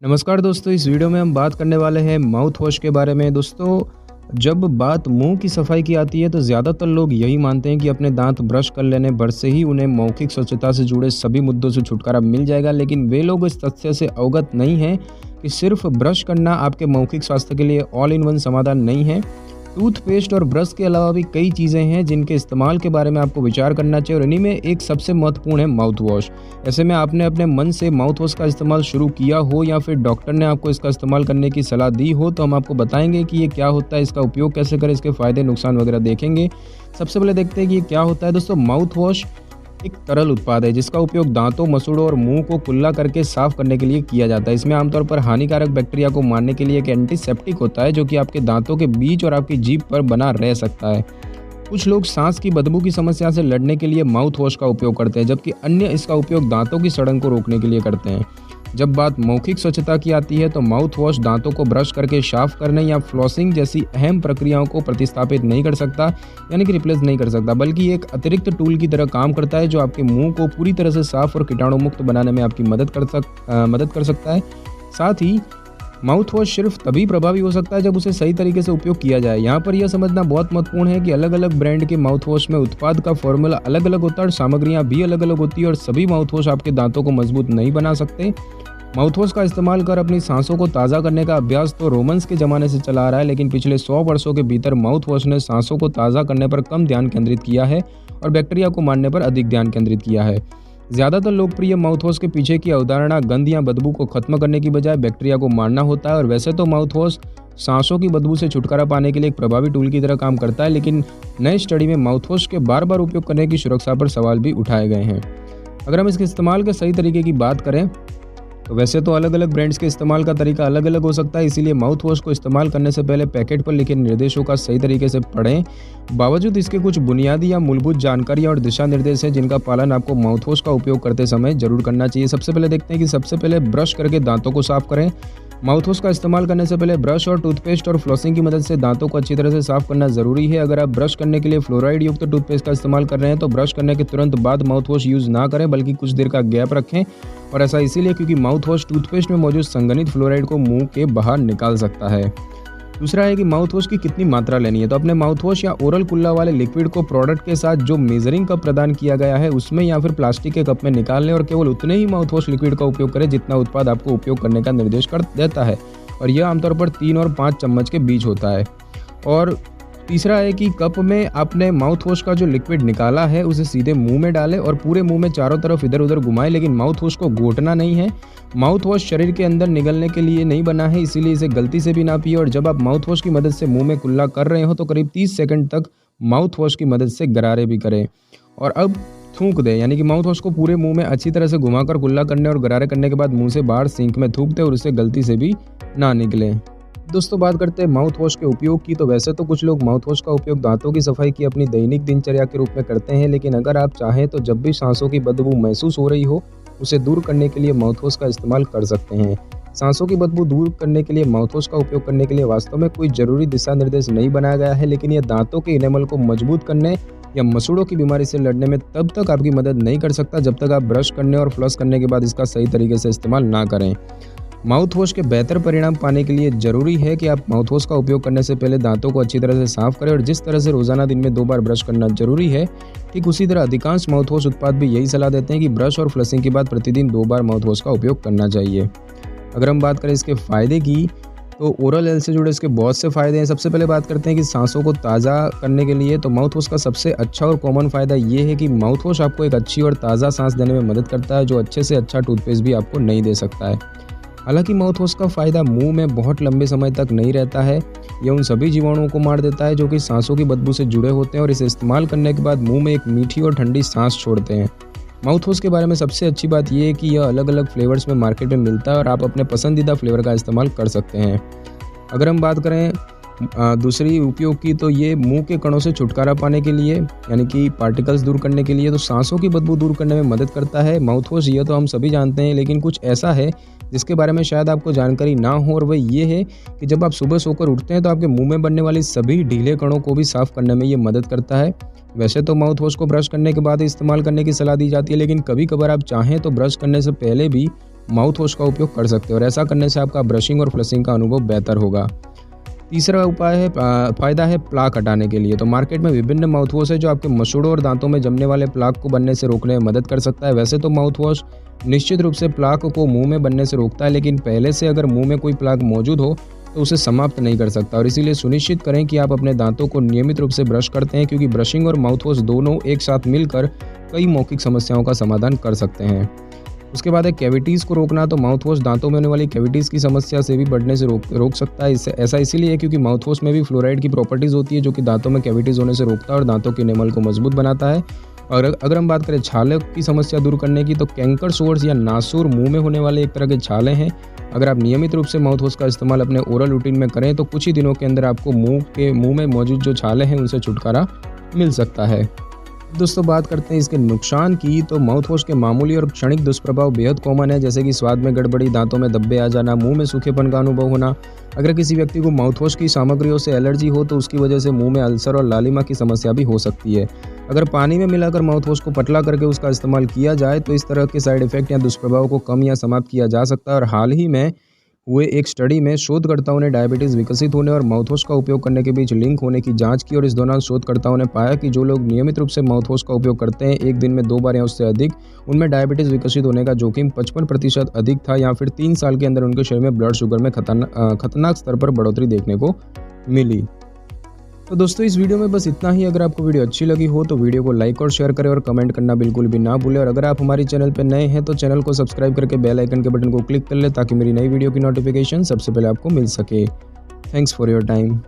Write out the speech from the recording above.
नमस्कार दोस्तों, इस वीडियो में हम बात करने वाले हैं माउथ वॉश के बारे में। दोस्तों, जब बात मुंह की सफाई की आती है तो ज़्यादातर लोग यही मानते हैं कि अपने दांत ब्रश कर लेने भर से ही उन्हें मौखिक स्वच्छता से जुड़े सभी मुद्दों से छुटकारा मिल जाएगा। लेकिन वे लोग इस तथ्य से अवगत नहीं हैं कि सिर्फ ब्रश करना आपके मौखिक स्वास्थ्य के लिए ऑल इन वन समाधान नहीं है। टूथपेस्ट और ब्रश के अलावा भी कई चीज़ें हैं जिनके इस्तेमाल के बारे में आपको विचार करना चाहिए, और इन्हीं में एक सबसे महत्वपूर्ण है माउथ वॉश। ऐसे में आपने अपने मन से माउथ वॉश का इस्तेमाल शुरू किया हो या फिर डॉक्टर ने आपको इसका इस्तेमाल करने की सलाह दी हो, तो हम आपको बताएंगे कि ये क्या होता है, इसका उपयोग कैसे करें, इसके फ़ायदे नुकसान वगैरह देखेंगे। सबसे पहले देखते हैं कि ये क्या होता है। दोस्तों, माउथ वॉश एक तरल उत्पाद है जिसका उपयोग दांतों, मसूड़ों और मुंह को कुल्ला करके साफ करने के लिए किया जाता है। इसमें आमतौर पर हानिकारक बैक्टीरिया को मारने के लिए एक एंटीसेप्टिक होता है जो कि आपके दांतों के बीच और आपकी जीभ पर बना रह सकता है। कुछ लोग सांस की बदबू की समस्या से लड़ने के लिए माउथ वॉश का उपयोग करते हैं, जबकि अन्य इसका उपयोग दांतों की सड़न को रोकने के लिए करते हैं। जब बात मौखिक स्वच्छता की आती है तो माउथ वॉश दांतों को ब्रश करके साफ करने या फ्लॉसिंग जैसी अहम प्रक्रियाओं को प्रतिस्थापित नहीं कर सकता, यानी कि रिप्लेस नहीं कर सकता, बल्कि एक अतिरिक्त टूल की तरह काम करता है जो आपके मुंह को पूरी तरह से साफ और कीटाणु मुक्त बनाने में आपकी मदद कर सकता है। साथ ही माउथ वॉश सिर्फ तभी प्रभावी हो सकता है जब उसे सही तरीके से उपयोग किया जाए। यहाँ पर यह समझना बहुत महत्वपूर्ण है कि अलग अलग ब्रांड के माउथ वॉश में उत्पाद का फॉर्मूला अलग अलग होता है और सामग्रियाँ भी अलग अलग होती है, और सभी माउथ वॉश आपके दांतों को मजबूत नहीं बना सकते। माउथ वॉश का इस्तेमाल कर अपनी सांसों को ताज़ा करने का अभ्यास तो रोमन्स के ज़माने से चला आ रहा है, लेकिन पिछले 100 वर्षों के भीतर माउथ वॉश ने सांसों को ताज़ा करने पर कम ध्यान केंद्रित किया है और बैक्टीरिया को मारने पर अधिक ध्यान केंद्रित किया है। ज़्यादातर लोकप्रिय माउथ वॉश के पीछे की अवधारणा गंध या बदबू को खत्म करने की बजाय बैक्टीरिया को मारना होता है, और वैसे तो माउथ वॉश सांसों की बदबू से छुटकारा पाने के लिए एक प्रभावी टूल की तरह काम करता है, लेकिन नए स्टडी में माउथ वॉश के बार बार उपयोग करने की सुरक्षा पर सवाल भी उठाए गए हैं। अगर हम इसके इस्तेमाल के सही तरीके की बात करें तो वैसे तो अलग अलग ब्रांड्स के इस्तेमाल का तरीका अलग अलग हो सकता है, इसीलिए माउथ वॉश को इस्तेमाल करने से पहले पैकेट पर लिखे निर्देशों का सही तरीके से पढ़ें। बावजूद इसके कुछ बुनियादी या मूलभूत जानकारी और दिशा निर्देश हैं जिनका पालन आपको माउथ वॉश का उपयोग करते समय जरूर करना चाहिए। सबसे पहले देखते हैं कि सबसे पहले ब्रश करके दांतों को साफ करें। माउथ वॉश का इस्तेमाल करने से पहले ब्रश और टूथपेस्ट और फ्लॉसिंग की मदद से दांतों को अच्छी तरह से साफ करना जरूरी है। अगर आप ब्रश करने के लिए फ्लोराइड युक्त टूथपेस्ट का इस्तेमाल कर रहे हैं तो ब्रश करने के तुरंत बाद माउथ वॉश यूज़ ना करें, बल्कि कुछ देर का गैप रखें, और ऐसा इसीलिए क्योंकि माउथ वॉश टूथपेस्ट में मौजूद संघनित फ्लोराइड को मुंह के बाहर निकाल सकता है। दूसरा है कि माउथ वॉश की कितनी मात्रा लेनी है। तो अपने माउथ वॉश या ओरल कुल्ला वाले लिक्विड को प्रोडक्ट के साथ जो मेजरिंग कप प्रदान किया गया है उसमें या फिर प्लास्टिक के कप में निकाल लें, और केवल उतने ही माउथ वॉश लिक्विड का उपयोग करें जितना उत्पाद आपको उपयोग करने का निर्देश कर देता है, और यह आमतौर पर 3 और 5 चम्मच के बीच होता है। और तीसरा है कि कप में आपने माउथ वॉश का जो लिक्विड निकाला है उसे सीधे मुंह में डालें और पूरे मुंह में चारों तरफ इधर उधर घुमाएं, लेकिन माउथ वॉश को घोटना नहीं है। माउथ वॉश शरीर के अंदर निगलने के लिए नहीं बना है, इसीलिए इसे गलती से भी ना पिए। और जब आप माउथ वॉश की मदद से मुंह में कुल्ला कर रहे हो तो करीब 30 सेकंड तक माउथ वॉश की मदद से गरारे भी करें, और अब थूक दें, यानी कि माउथ वॉश को पूरे मुंह में अच्छी तरह से घुमाकर कुल्ला करने और गरारे करने के बाद मुंह से बाहर सिंक में थूक दें और उससे गलती से भी ना निकले। दोस्तों, बात करते हैं माउथ वॉश के उपयोग की। तो वैसे तो कुछ लोग माउथ वॉश का उपयोग दांतों की सफाई की अपनी दैनिक दिनचर्या के रूप में करते हैं, लेकिन अगर आप चाहें तो जब भी सांसों की बदबू महसूस हो रही हो उसे दूर करने के लिए माउथ वॉश का इस्तेमाल कर सकते हैं। सांसों की बदबू दूर करने के लिए माउथ वॉश का उपयोग करने के लिए वास्तव में कोई जरूरी दिशा निर्देश नहीं बनाया गया है, लेकिन यह दांतों के इनेमल को मजबूत करने या मसूड़ों की बीमारी से लड़ने में तब तक आपकी मदद नहीं कर सकता जब तक आप ब्रश करने और फ्लॉस करने के बाद इसका सही तरीके से इस्तेमाल ना करें। माउथ वॉश के बेहतर परिणाम पाने के लिए जरूरी है कि आप माउथ वॉश का उपयोग करने से पहले दांतों को अच्छी तरह से साफ करें, और जिस तरह से रोजाना दिन में 2 बार ब्रश करना जरूरी है, ठीक उसी तरह अधिकांश माउथ वॉश उत्पाद भी यही सलाह देते हैं कि ब्रश और फ्लशिंग के बाद प्रतिदिन 2 बार माउथ वॉश का उपयोग करना चाहिए। अगर हम बात करें इसके फ़ायदे की, तो ओरल हेल्थ से जुड़े इसके बहुत से फ़ायदे हैं। सबसे पहले बात करते हैं कि सांसों को ताज़ा करने के लिए, तो माउथ वॉश का सबसे अच्छा और कॉमन फ़ायदा ये है कि माउथ वॉश आपको एक अच्छी और ताज़ा सांस देने में मदद करता है, जो अच्छे से अच्छा टूथपेस्ट भी आपको नहीं दे सकता है। हालांकि माउथ वॉश का फ़ायदा मुंह में बहुत लंबे समय तक नहीं रहता है। यह उन सभी जीवाणुओं को मार देता है जो कि सांसों की बदबू से जुड़े होते हैं, और इसे इस्तेमाल करने के बाद मुंह में एक मीठी और ठंडी सांस छोड़ते हैं। माउथ वॉश के बारे में सबसे अच्छी बात यह है कि यह अलग अलग फ्लेवर्स में मार्केट में मिलता है और आप अपने पसंदीदा फ्लेवर का इस्तेमाल कर सकते हैं। अगर हम बात करें दूसरी उपयोग की, तो ये मुंह के कणों से छुटकारा पाने के लिए, यानी कि पार्टिकल्स दूर करने के लिए, तो सांसों की बदबू दूर करने में मदद करता है माउथ वॉश। ये तो हम सभी जानते हैं, लेकिन कुछ ऐसा है जिसके बारे में शायद आपको जानकारी ना हो, और वह ये है कि जब आप सुबह सोकर उठते हैं तो आपके मुंह में बनने वाली सभी ढीले कणों को भी साफ करने में ये मदद करता है। वैसे तो माउथ वॉश को ब्रश करने के बाद इस्तेमाल करने की सलाह दी जाती है, लेकिन कभी कभार आप चाहें तो ब्रश करने से पहले भी माउथ वॉश का उपयोग कर सकते हो और ऐसा करने से आपका ब्रशिंग और फ्लशिंग का अनुभव बेहतर होगा। तीसरा उपाय है फ़ायदा है प्लाक हटाने के लिए। तो मार्केट में विभिन्न माउथ वॉश है जो आपके मसूड़ों और दांतों में जमने वाले प्लाक को बनने से रोकने में मदद कर सकता है। वैसे तो माउथ वॉश निश्चित रूप से प्लाक को मुंह में बनने से रोकता है, लेकिन पहले से अगर मुंह में कोई प्लाक मौजूद हो तो उसे समाप्त नहीं कर सकता और इसीलिए सुनिश्चित करें कि आप अपने दांतों को नियमित रूप से ब्रश करते हैं, क्योंकि ब्रशिंग और माउथ वॉश दोनों एक साथ मिलकर कई मौखिक समस्याओं का समाधान कर सकते हैं। उसके बाद है कैविटीज़ को रोकना। तो माउथ वॉश दांतों में होने वाली कैविटीज़ की समस्या से भी बढ़ने से रोक सकता है। ऐसा इसीलिए है क्योंकि माउथ वॉश में भी फ्लोराइड की प्रॉपर्टीज़ होती है जो कि दांतों में कैविटीज़ होने से रोकता है और दांतों के एनेमल को मजबूत बनाता है। और अगर हम बात करें छाले की समस्या दूर करने की, तो कैंकर सोर्स या नासूर मुंह में होने वाले एक तरह के छाले हैं। अगर आप नियमित रूप से माउथ वॉश का इस्तेमाल अपने ओरल रूटीन में करें तो कुछ ही दिनों के अंदर आपको मुंह में मौजूद जो छाले हैं उनसे छुटकारा मिल सकता है। दोस्तों बात करते हैं इसके नुकसान की। तो माउथ वॉश के मामूली और क्षणिक दुष्प्रभाव बेहद कॉमन है, जैसे कि स्वाद में गड़बड़ी, दांतों में धब्बे आ जाना, मुंह में सूखेपन का अनुभव होना। अगर किसी व्यक्ति को माउथ वॉश की सामग्रियों से एलर्जी हो तो उसकी वजह से मुंह में अल्सर और लालिमा की समस्या भी हो सकती है। अगर पानी में मिलाकर माउथ वॉश को पतला करके उसका इस्तेमाल किया जाए तो इस तरह के साइड इफेक्ट या दुष्प्रभाव को कम या समाप्त किया जा सकता है। और हाल ही में हुए एक स्टडी में शोधकर्ताओं ने डायबिटीज़ विकसित होने और माउथ वॉश का उपयोग करने के बीच लिंक होने की जांच की और इस दौरान शोधकर्ताओं ने पाया कि जो लोग नियमित रूप से माउथ वॉश का उपयोग करते हैं, एक दिन में 2 बार या उससे अधिक, उनमें डायबिटीज़ विकसित होने का जोखिम 55% अधिक था, या फिर 3 साल के अंदर उनके शरीर में ब्लड शुगर में खतरनाक स्तर पर बढ़ोतरी देखने को मिली। तो दोस्तों इस वीडियो में बस इतना ही। अगर आपको वीडियो अच्छी लगी हो तो वीडियो को लाइक और शेयर करें और कमेंट करना बिल्कुल भी ना भूलें। और अगर आप हमारे चैनल पर नए हैं तो चैनल को सब्सक्राइब करके बेल आइकन के बटन को क्लिक कर लें ताकि मेरी नई वीडियो की नोटिफिकेशन सबसे पहले आपको मिल सके। Thanks for your time.